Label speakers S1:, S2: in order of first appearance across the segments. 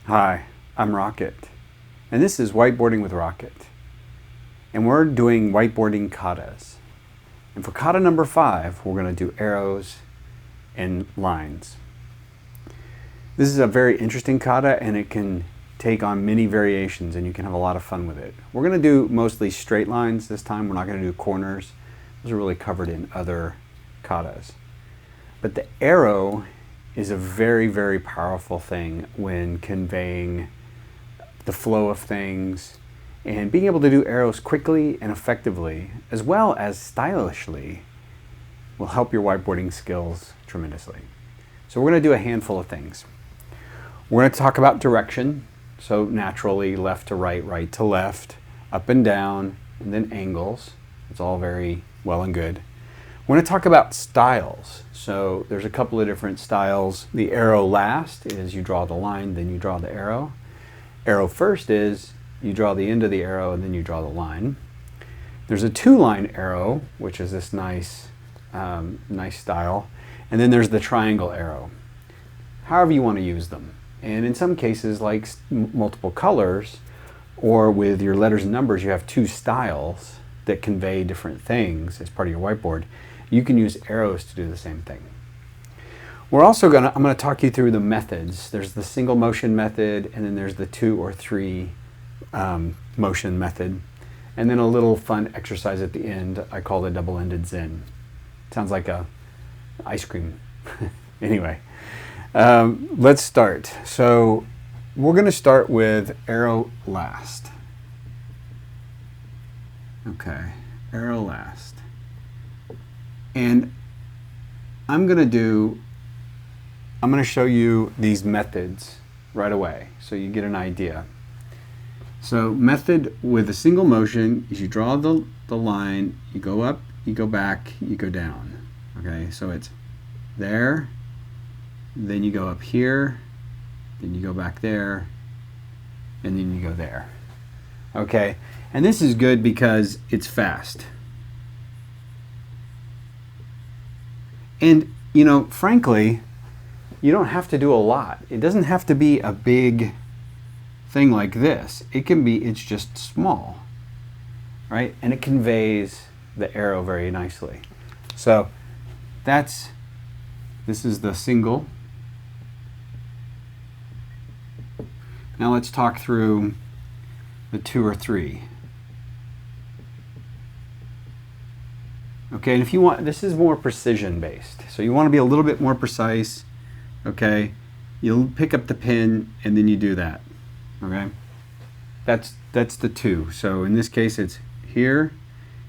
S1: Hi, I'm Rocket, and this is Whiteboarding with Rocket. And we're doing whiteboarding katas. And for kata number 5, we're going to do arrows and lines. This is a very interesting kata, and it can take on many variations, and you can have a lot of fun with it. We're going to do mostly straight lines this time. We're not going to do corners. Those are really covered in other katas. But the arrow is a very, very powerful thing when conveying the flow of things, and being able to do arrows quickly and effectively, as well as stylishly, will help your whiteboarding skills tremendously. So we're going to do a handful of things. We're going to talk about direction, so naturally left to right, right to left, up and down, and then angles. It's all very well and good. We're going to talk about styles. So there's a couple of different styles. The arrow last is you draw the line, then you draw the arrow. Arrow first is you draw the end of the arrow and then you draw the line. There's a 2-line arrow, which is this nice style. And then there's the triangle arrow. However you want to use them. And in some cases, like multiple colors, or with your letters and numbers, you have 2 styles that convey different things as part of your whiteboard. You can use arrows to do the same thing. We're also I'm going to talk you through the methods. There's the single motion method, and then there's the 2 or 3 motion method. And then a little fun exercise at the end I call the double-ended zen. Sounds like a ice cream. Anyway, let's start. So we're going to start with arrow last. Okay, arrow last. And I'm going to show you these methods right away so you get an idea. So method with a single motion is you draw the line, you go up, you go back, you go down. Okay, so it's there, then you go up here, then you go back there, and then you go there. Okay, and this is good because it's fast. And, you know, frankly, you don't have to do a lot. It doesn't have to be a big thing like this. It's just small, right? And it conveys the arrow very nicely. So this is the single. Now let's talk through the 2 or 3. Okay, and if you want, this is more precision based. So you want to be a little bit more precise. Okay, you'll pick up the pen and then you do that. Okay, that's the 2. So in this case, it's here.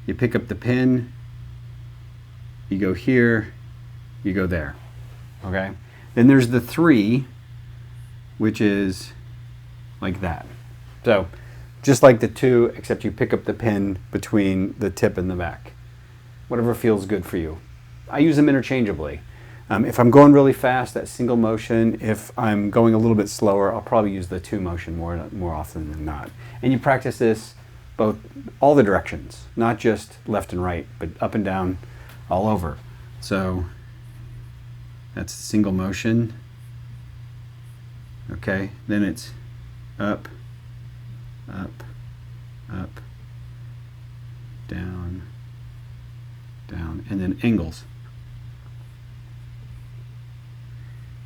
S1: You pick up the pen. You go here. You go there. Okay. Then there's the 3, which is like that. So just like the 2, except you pick up the pen between the tip and the back. Whatever feels good for you. I use them interchangeably. If I'm going really fast, that's single motion. If I'm going a little bit slower, I'll probably use the 2 motion more often than not. And you practice this all the directions, not just left and right, but up and down, all over. So that's single motion. Okay, then it's up, up, up, down, down, and then angles.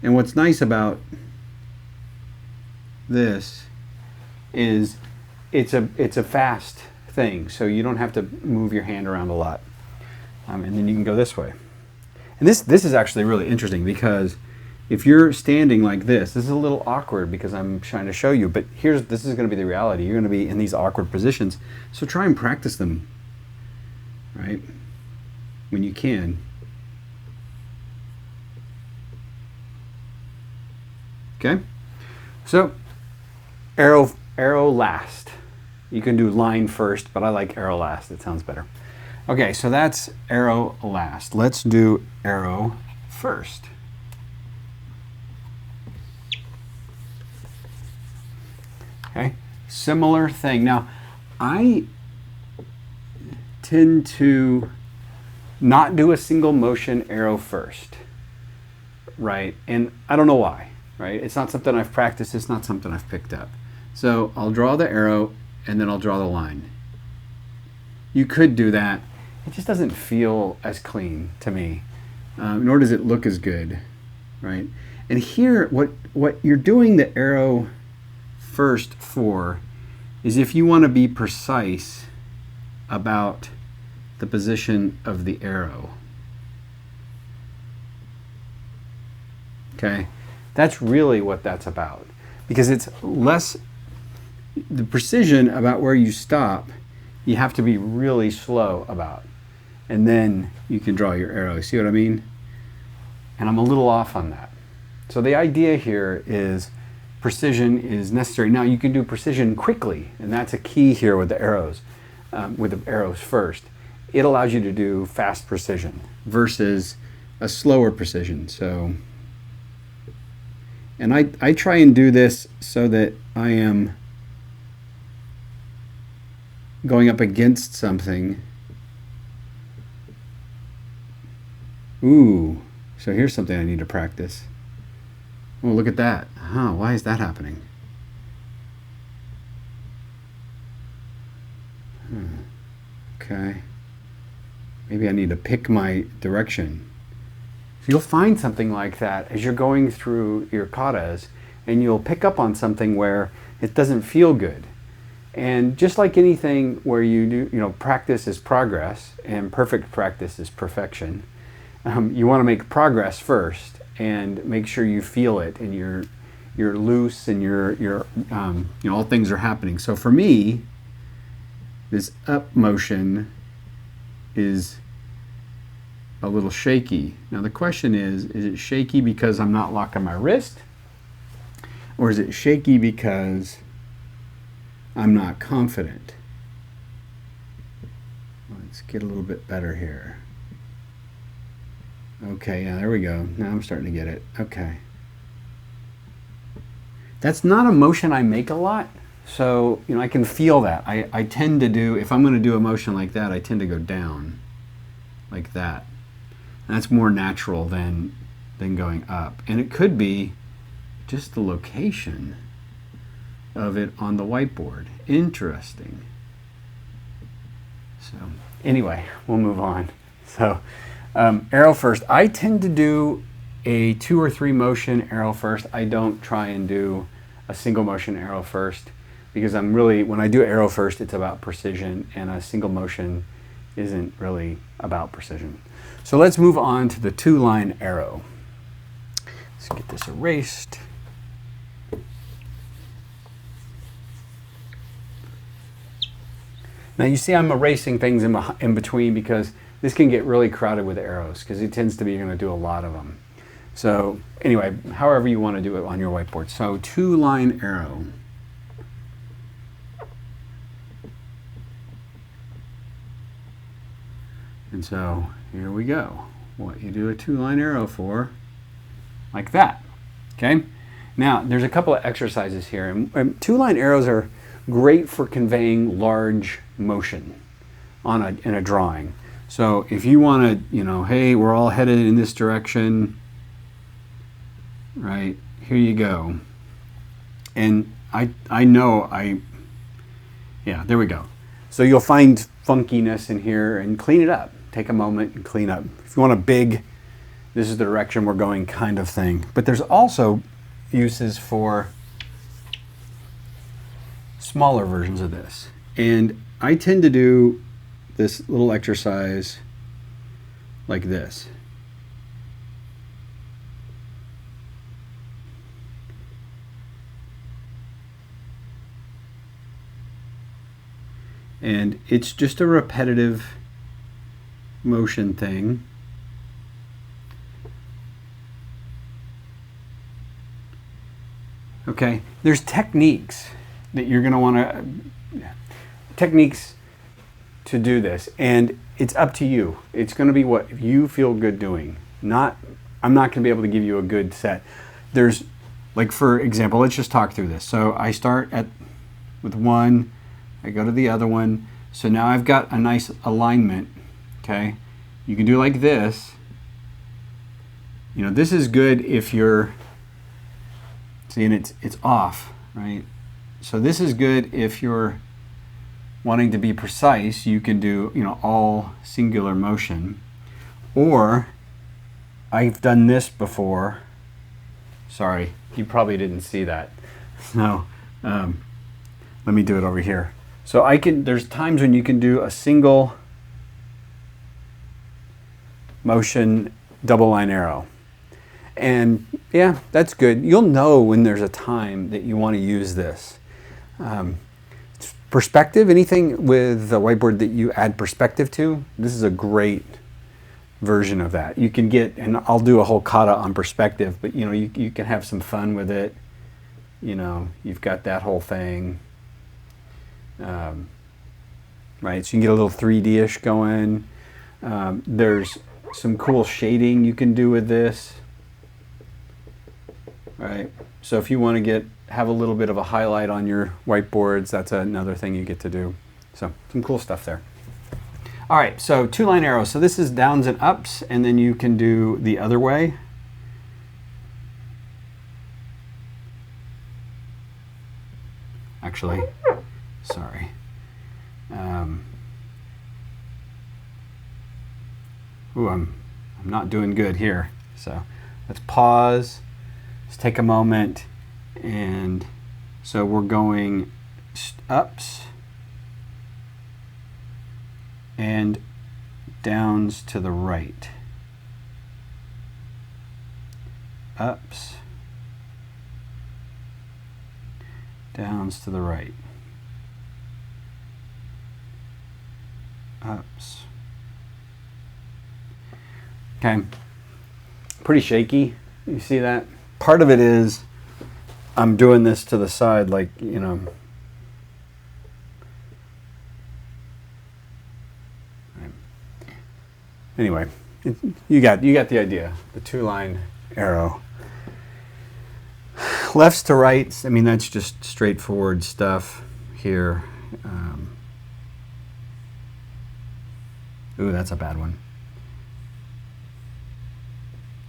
S1: And what's nice about this is it's a fast thing, so you don't have to move your hand around a lot. And then you can go this way. And this is actually really interesting because if you're standing like this is a little awkward because I'm trying to show you, but this is going to be the reality. You're going to be in these awkward positions, so try and practice them, right? When you can. Okay, so arrow last. You can do line first, but I like arrow last. It sounds better. Okay, so that's arrow last. Let's do arrow first. Okay, similar thing. Now, I tend to not do a single motion arrow first, right? And I don't know why. right? It's not something I've practiced, it's not something I've picked up. So I'll draw the arrow and then I'll draw the line. You could do that. It just doesn't feel as clean to me, nor does it look as good, right? And here, what you're doing the arrow first for is if you want to be precise about the position of the arrow. Okay? That's really what that's about. Because it's less, the precision about where you stop, you have to be really slow about. And then you can draw your arrow. See what I mean? And I'm a little off on that. So the idea here is precision is necessary. Now you can do precision quickly, and that's a key here with the arrows first. It allows you to do fast precision versus a slower precision. So, and I try and do this so that I am going up against something. Ooh, so here's something I need to practice. Oh, look at that. Huh, why is that happening? Okay. Maybe I need to pick my direction. So you'll find something like that as you're going through your katas, and you'll pick up on something where it doesn't feel good. And just like anything where you do, practice is progress, and perfect practice is perfection. You want to make progress first, and make sure you feel it, and you're loose, and all things are happening. So for me, this up motion is a little shaky. Now the question is it shaky because I'm not locking my wrist? Or is it shaky because I'm not confident? Let's get a little bit better here. Okay, yeah, there we go. Now I'm starting to get it. Okay. That's not a motion I make a lot. So, I can feel that. I tend to do, if I'm going to do a motion like that, I tend to go down like that. And that's more natural than going up. And it could be just the location of it on the whiteboard. Interesting. So, anyway, we'll move on. So, arrow first. I tend to do a 2 or 3 motion arrow first. I don't try and do a single motion arrow first, because when I do arrow first, it's about precision, and a single motion isn't really about precision. So let's move on to the 2-line arrow. Let's get this erased. Now you see I'm erasing things in between, because this can get really crowded with arrows, because it tends to be you're going to do a lot of them. So anyway, however you want to do it on your whiteboard. So 2-line arrow. And so here we go. What you do a 2-line arrow for, like that. Okay? Now there's a couple of exercises here. And 2-line arrows are great for conveying large motion in a drawing. So if you want to, hey, we're all headed in this direction, right? Here you go. And yeah, there we go. So you'll find funkiness in here, and clean it up. Take a moment and clean up. If you want a big, this is the direction we're going kind of thing. But there's also uses for smaller versions of this. And I tend to do this little exercise like this. And it's just a repetitive motion thing. Okay, there's techniques that you're going to want to do this, and it's up to you. It's going to be what you feel good doing. I'm not going to be able to give you a good set. There's, like, for example, let's just talk through this. So I start with one, I go to the other one. So now I've got a nice alignment. Okay, you can do like this. This is good if you're See, and it's off, right? So this is good if you're wanting to be precise. You can do, all singular motion. Or I've done this before. Sorry, you probably didn't see that. No, let me do it over here. So there's times when you can do a single motion double line arrow. And yeah, that's good. You'll know when there's a time that you want to use this. Perspective, anything with the whiteboard that you add perspective to, this is a great version of that. You can get, and I'll do a whole kata on perspective, but you can have some fun with it. You've got that whole thing. Right, so you can get a little 3D-ish going. There's some cool shading you can do with this. Right, so if you want to have a little bit of a highlight on your whiteboards, that's another thing you get to do. So some cool stuff there. All right, so 2-line arrows. So this is downs and ups, and then you can do the other way. Actually, sorry. I'm not doing good here. So let's pause. Let's take a moment. And so we're going ups and downs to the right. Ups, downs to the right. Ups. Okay. Pretty shaky. You see that? Part of it is I'm doing this to the side, like, Anyway, you got the idea. The 2-line arrow. Lefts to rights, I mean, that's just straightforward stuff here. Ooh, that's a bad one.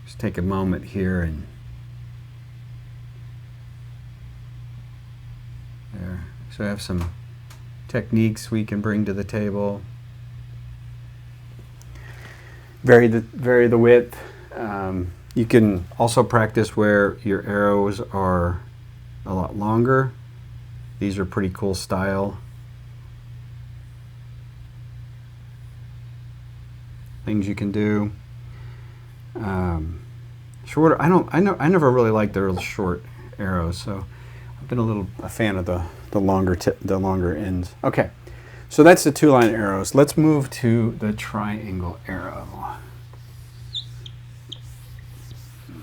S1: Just take a moment here and there. So I have some techniques we can bring to the table. Vary the width. You can also practice where your arrows are a lot longer. These are pretty cool style. Things you can do. Shorter. I never really liked the real short arrows, so I've been a fan of the longer ends. Okay, so that's the 2-line arrows. Let's move to the triangle arrow.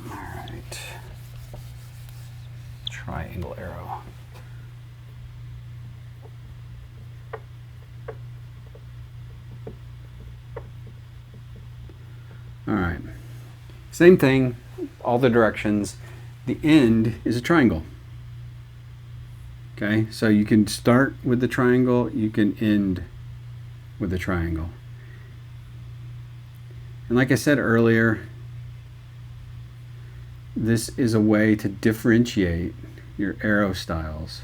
S1: All right, triangle arrow. All right, same thing, all the directions. The end is a triangle. Okay, so you can start with the triangle, you can end with the triangle. And like I said earlier, this is a way to differentiate your arrow styles.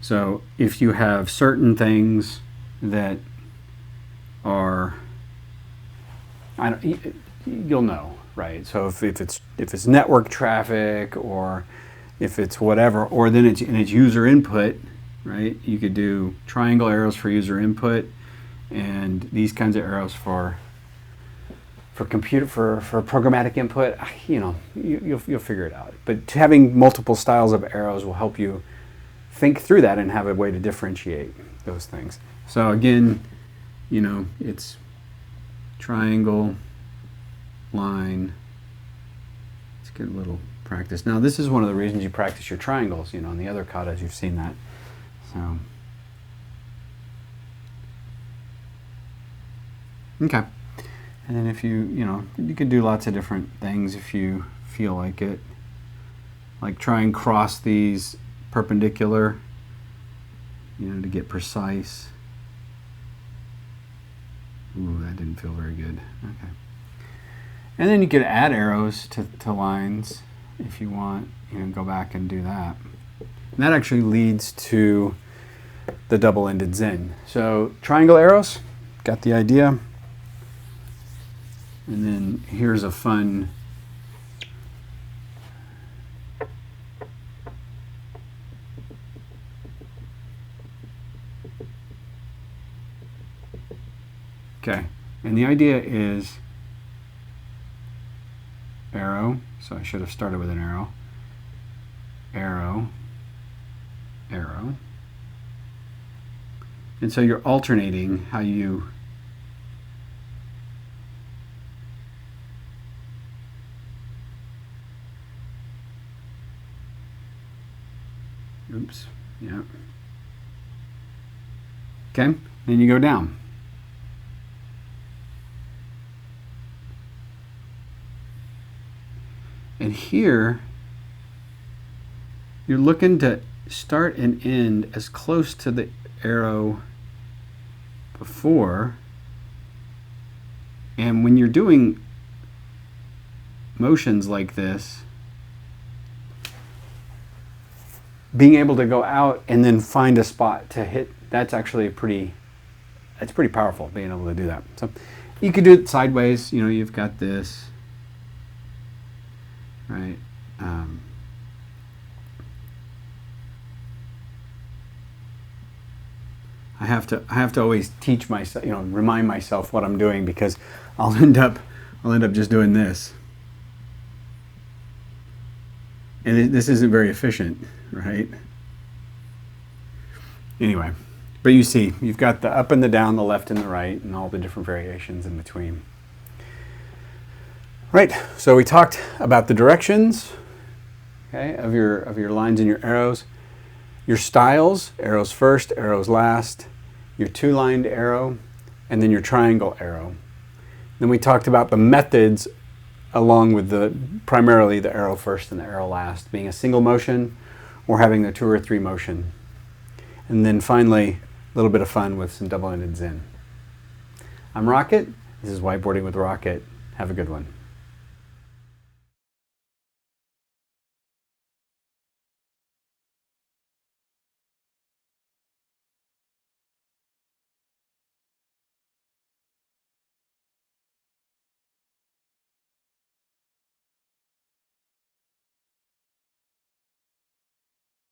S1: So if you have certain things that are, you'll know, right? So if it's network traffic, or if it's whatever, or then it's user input, right? You could do triangle arrows for user input, and these kinds of arrows for programmatic input. You'll figure it out. But having multiple styles of arrows will help you think through that and have a way to differentiate those things. So again, it's triangle, line. Let's get a little practice. Now this is one of the reasons you practice your triangles. In the other katas you've seen that. So okay. And then if you can do lots of different things if you feel like it. Like try and cross these perpendicular, to get precise. Ooh, that didn't feel very good. Okay. And then you can add arrows to lines. if you want, go back and do that. And that actually leads to the double-ended zen. So triangle arrows, got the idea. And then here's a fun okay, and the idea is arrow, so I should have started with an arrow, arrow, arrow. And so you're alternating how you oops, yeah. Okay, then you go down. And here, you're looking to start and end as close to the arrow before. And when you're doing motions like this, being able to go out and then find a spot to hit, that's actually pretty powerful, being able to do that. So you could do it sideways, you've got this, right? I have to always teach myself, remind myself what I'm doing, because I'll end up just doing this. And this isn't very efficient, right? Anyway, but you see, you've got the up and the down, the left and the right, and all the different variations in between. Right, so we talked about the directions, okay, of your lines and your arrows, your styles, arrows first, arrows last, your two-lined arrow, and then your triangle arrow. Then we talked about the methods along with primarily the arrow first and the arrow last, being a single motion or having the 2 or 3 motion. And then finally, a little bit of fun with some double-ended zen. I'm Rocket. This is Whiteboarding with Rocket. Have a good one.